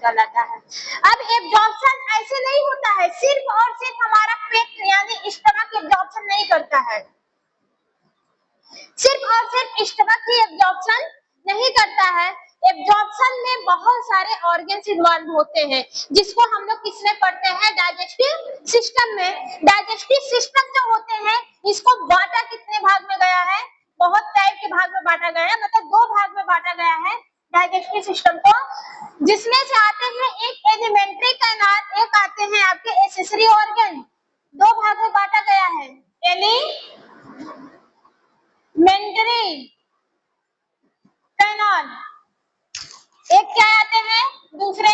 कहलाता है। अब एब्जॉर्प्शन ऐसे नहीं होता है, सिर्फ और सिर्फ हमारा पेट यानी स्टमक एब्जॉर्प्शन नहीं करता है, सिर्फ और सिर्फ स्टमक ही एब्जॉर्प्शन नहीं करता है। एब्जॉर्प्शन में बहुत सारे ऑर्गन्स इन्वॉल्व होते हैं, जिसको हम लोग किसमें पढ़ते हैं, डाइजेस्टिव सिस्टम में। डाइजेस्टिव सिस्टम जो होते हैं इसको बांटा कितने भाग में गया है, बहुत टाइप के भाग में बांटा गया है, मतलब 2 भाग में बांटा गया है डाइजेस्टिव सिस्टम को, जिसमें से आते हैं एक एलिमेंट्री कैनाल, एक आते हैं आपके एक्सेसरी ऑर्गन। 2 भाग में बांटा गया है, एलिमेंट्री कैनाल, एक क्या आते हैं, दूसरे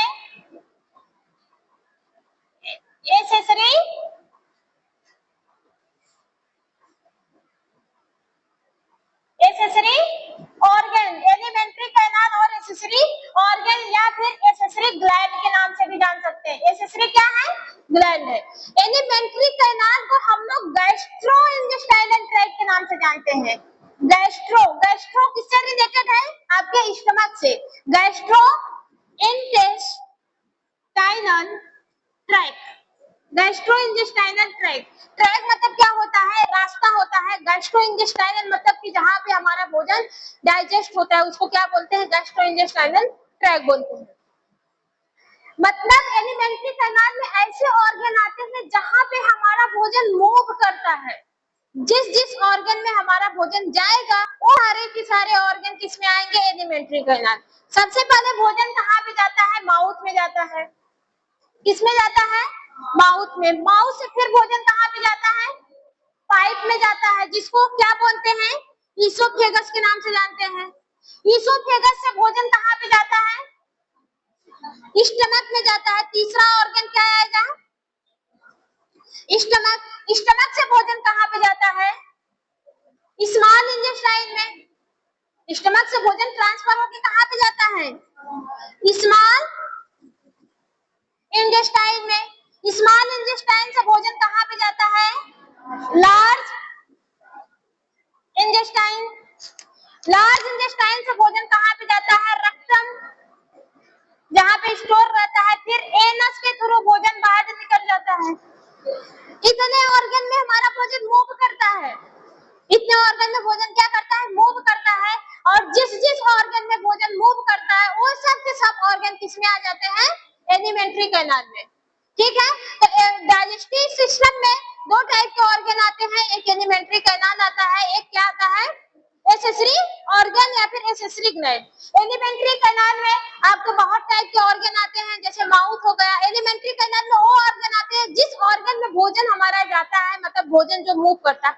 एक्सेसरी ऑर्गन। एलिमेंट्री कैनाल और एक्सेसरी ऑर्गन या फिर एक्सेसरी ग्लैंड के नाम से भी जान सकते हैं। एक्सेसरी क्या है, ग्लैंड है। एलिमेंट्री कैनाल को हम लोग गैस्ट्रोइंटेस्टाइनल ट्रैक्ट के नाम से जानते हैं। गैस्ट्रो किससे रिलेटेड है, आपके स्टमक से। गैस्ट्रोइंटेस्टाइनल ट्रैक्ट मतलब क्या होता है, रास्ता होता है। गैस्ट्रोइंटेस्टाइनल मतलब कि जहां पे हमारा भोजन डाइजेस्ट होता है उसको क्या बोलते हैं, गैस्ट्रोइंटेस्टाइनल ट्रैक्ट बोलते हैं। मतलब एलिमेंट्री कैनाल में ऐसे ऑर्गन आते हैं जहां पे हमारा भोजन मूव करता है। जिस ऑर्गन में हमारा भोजन जाएगा वो सारे के सारे ऑर्गन किसमें आएंगे, एलिमेंट्री कैनाल। सबसे पहले भोजन कहाँ पे जाता है, माउथ में जाता है। किसमें जाता है, माउथ में। माउथ से फिर भोजन कहाँ पे जाता है, पाइप में जाता है, जिसको क्या बोलते हैं, ईसोफेगस के नाम से जानते हैं। ईसोफेगस से भोजन कहाँ पे जाता है, स्टमक में जाता है। तीसरा ऑर्गन क्या आएगा, स्टमक। स्टमक से भोजन कहाँ पे जाता है, स्मॉल इंटेस्टाइन में। स्टमक से भोजन ट्रांसफर होकर कहाँ पे जाता है, स्मॉल इंटेस्टाइन में। स्मॉल इंटेस्टाइन से भोजन कहाँ पे जाता है, लार्ज इंटेस्टाइन। लार्ज इंटेस्टाइन से भोजन कहाँ पे जाता है, रेक्टम, जहाँ पे स्टोर रहता है। फिर एनस के थ्रू भोजन बाहर निकल जाता है। इतने ऑर्गन में हमारा भोजन मूव करता है, इतने ऑर्गन में भोजन क्या करता है, मूव करता है। और जिस ऑर्गन में भोजन मूव करता है वो सब के सब ऑर्गन किसमें आ जाते हैं, एलिमेंट्री कैनाल में। ठीक है, तो डाइजेस्टिव सिस्टम में 2 टाइप के ऑर्गन आते हैं, एक एलिमेंट्री कैनाल आता है, एक क्या आता है, एक्सेसरी ऑर्गन या फिर एक्सेसरी ग्लैंड। एलिमेंट्री कैनाल में आपको बहुत टाइप के ऑर्गन आते हैं, जैसे माउथ हो गया। एलिमेंट्री कैनाल में वो ऑर्गन आते हैं जिस ऑर्गन में भोजन हमारा जाता है, मतलब भोजन जो मूव करता है।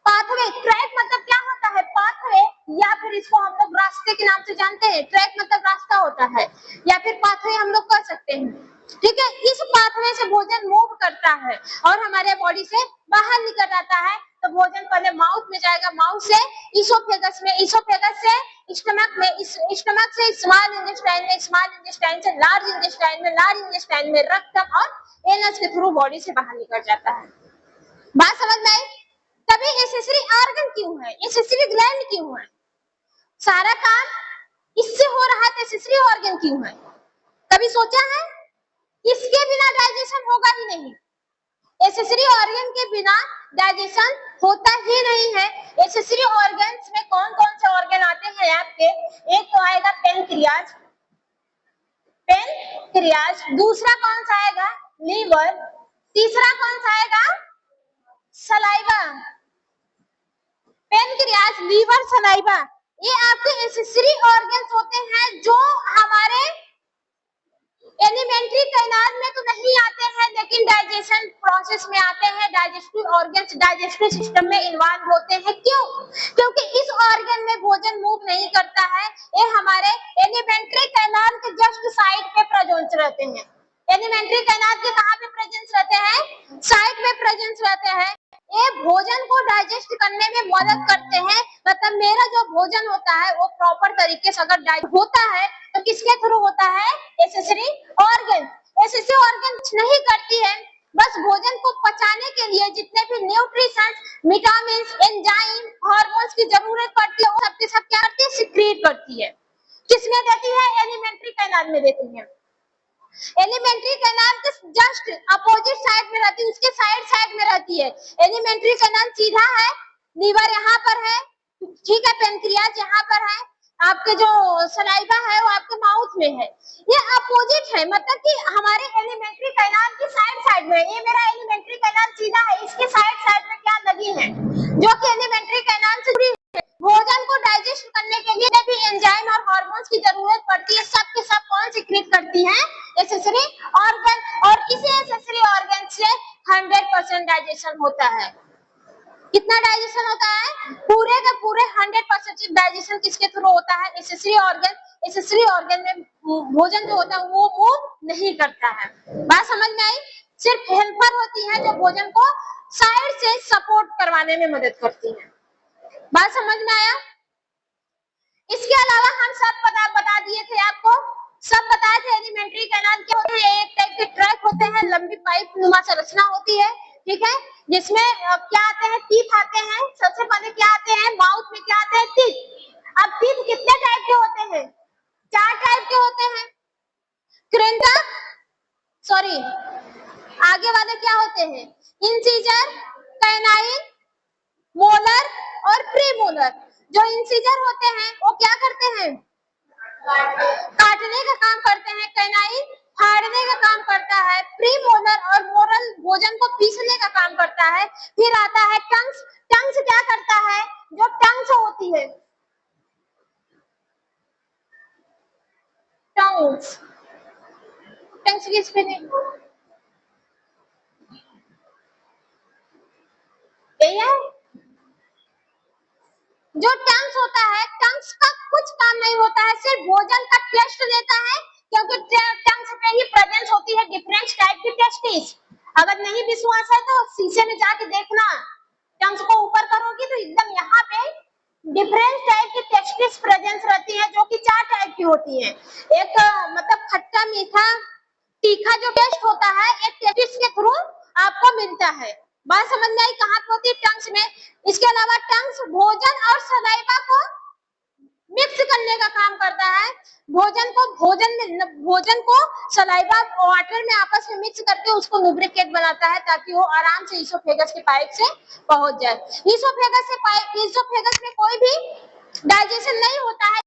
पाथवे ट्रैक मतलब क्या होता है, पाथवे, या फिर इसको हम लोग रास्ते के नाम से जानते हैं। ट्रैक मतलब रास्ता होता है, या फिर पाथवे हम लोग कह सकते हैं। ठीक है, इस पाथवे से भोजन मूव करता है और हमारे बॉडी से बाहर निकल आता है। तो भोजन पहले माउथ में जाएगा, माउथ से ईसोफेगस में, ईसोफेगस से स्टमक में, स्टमक से स्मॉल इंटेस्टाइन में, स्मॉल इंटेस्टाइन से लार्ज इंटेस्टाइन में, लार्ज इंटेस्टाइन में रेक्टम और एनस के थ्रू बॉडी से बाहर निकल जाता है। बात समझ में आई? तभी एक्सेसरी ऑर्गन क्यों है, एक्सेसरी ग्लैंड क्यों है, सारा काम इससे हो रहा है, तो एक्सेसरी ऑर्गन क्यों है? कभी सोचा है? इसके बिना डाइजेशन होगा ही नहीं। एक्सेसरी ऑर्गन के बिना डाइजेशन होता ही नहीं है। एक्सेसरी ऑर्गन्स में कौन कौन से ऑर्गन आते हैं आपके, एक तो आएगा पेनक्रियाज, दूसरा कौन सा आएगा, लीवर, तीसरा कौन सा आएगा, सलाइवा। पेनक्रियाज, लीवर, सलाइवा, ये आपके एक्सेसरी ऑर्गन्स होते हैं जो हमारे एलिमेंट्री कैनाल में तो नहीं आते हैं, लेकिन डाइजेशन प्रोसेस में आते हैं। डाइजेस्टिव ऑर्गन्स डाइजेस्टिव सिस्टम में इन्वॉल्व होते हैं। क्यों? क्योंकि इस ऑर्गन में भोजन मूव नहीं करता है, ये हमारे एलिमेंट्री कैनाल के जस्ट साइड पे प्रेजेंस रहते हैं। एलिमेंट्री कैनाल के कहाँ पे प्रेजेंस रहते हैं, साइड में प्रेजेंस रहते हैं। ये भोजन को डाइजेस्ट करने में मदद करते हैं। मतलब मेरा जो भोजन होता है वो प्रॉपर तरीके से अगर डाइजेस्ट होता है तो किसके थ्रू होता है, एक्सेसरी ऑर्गन। एक्सेसरी ऑर्गन नहीं करती है, बस भोजन को पचाने के लिए जितने भी न्यूट्रिशंस, विटामिन, एंजाइम, हार्मोन्स की जरूरत पड़ती है वो सब के सब क्या करती है, सिक्रीट करती है। किसमें देती है? एलिमेंट्री कैनाल में देती है। एलिमेंट्री कैनाल के जस्ट अपोजिट साइड में रहती है, उसके साइड में रहती है। एलिमेंट्री कैनाल सीधा है, लीवर यहाँ पर है, ठीक है, पेनक्रियाज यहाँ पर है, आपके जो सलाइवा है वो आपके माउथ में है। ये अपोजिट है, मतलब कि हमारे एलिमेंट्री कैनाल की साइड में। ये मेरा एलिमेंट्री कैनाल सीधा है, इसके साइड में क्या लगी है जो कि एलिमेंट्री कैनाल से जुड़ी है। भोजन को डाइजेस्ट करने के लिए भी एंजाइम और हार्मोन्स की जरूरत पड़ती है। सब के सब कौन सीक्रेट करती हैं? एक्सेसरी ऑर्गन, और इसी एक्सेसरी ऑर्गन से 100% डाइजेशन होता है। कितना डाइजेशन होता है? पूरे का पूरे 100% डाइजेशन किसके थ्रू होता है? Accessory organ. एक्सेसरी ऑर्गन में भोजन जो होता है वो मूव नहीं करता है। बात समझ में आई? सिर्फ हेल्पर होती है जो भोजन को साइड से सपोर्ट करवाने में मदद करती है। बात समझ में आया? इसके अलावा हम सब बता दिए थे आपको, सब बताए थे एलिमेंट्री कैनाल के होते हैं, एक टाइप के ट्रैक होते हैं, लंबी पाइप नुमा संरचना होती है, ठीक है, जिसमें क्या आते हैं? टीथ आते हैं। सबसे पहले क्या आते हैं? माउथ में क्या आते हैं? टीथ। अब टीथ कितने टाइप के होते हैं? 4 टाइप के होते हैं। कृंतक, सॉरी, आगे वाले क्या होते हैं? इंसीजर, कैनाइन, मोलर और प्रीमोलर। जो इंसीजर होते हैं वो क्या करते हैं? काटने का काम करते हैं। कैनाइन फाड़ने का काम करता है। प्रीमोलर और मोरल भोजन को पीसने का काम करता है। फिर आता है टंग्स। टंग्स क्या करता है? जो टंग्स होती है, टंग्स, टंग्स की स्पेलिंग यही है। जो टंग्स होता है, टंग्स का कुछ काम नहीं होता है, सिर्फ भोजन का टेस्ट लेता है, क्योंकि टंग्स पे ही प्रेजेंस होती है डिफरेंट टाइप की टेस्टिस। अगर नहीं विश्वास है तो शीशे में जाके देखना, टंग्स को ऊपर करोगी तो एकदम यहाँ पे डिफरेंट टाइप की टेस्टिस प्रेजेंस रहती है, जो कि 4 टाइप की होती है। एक मतलब खट्टा, मीठा, तीखा जो टेस्ट होता है एक टेस्टिस के थ्रू आपको मिलता है। बात समझ में आई? कहाँ पे होती है? टंग्स में। इसके अलावा टंग्स भोजन और सलाइवा को मिक्स करने का काम करता है। भोजन को सलाइवा वाटर में आपस में मिक्स करके उसको लुब्रिकेट बनाता है, ताकि वो आराम से ईसोफेगस के पाइप से पहुंच जाए। ईसोफेगस में कोई भी डाइजेशन नहीं होता है।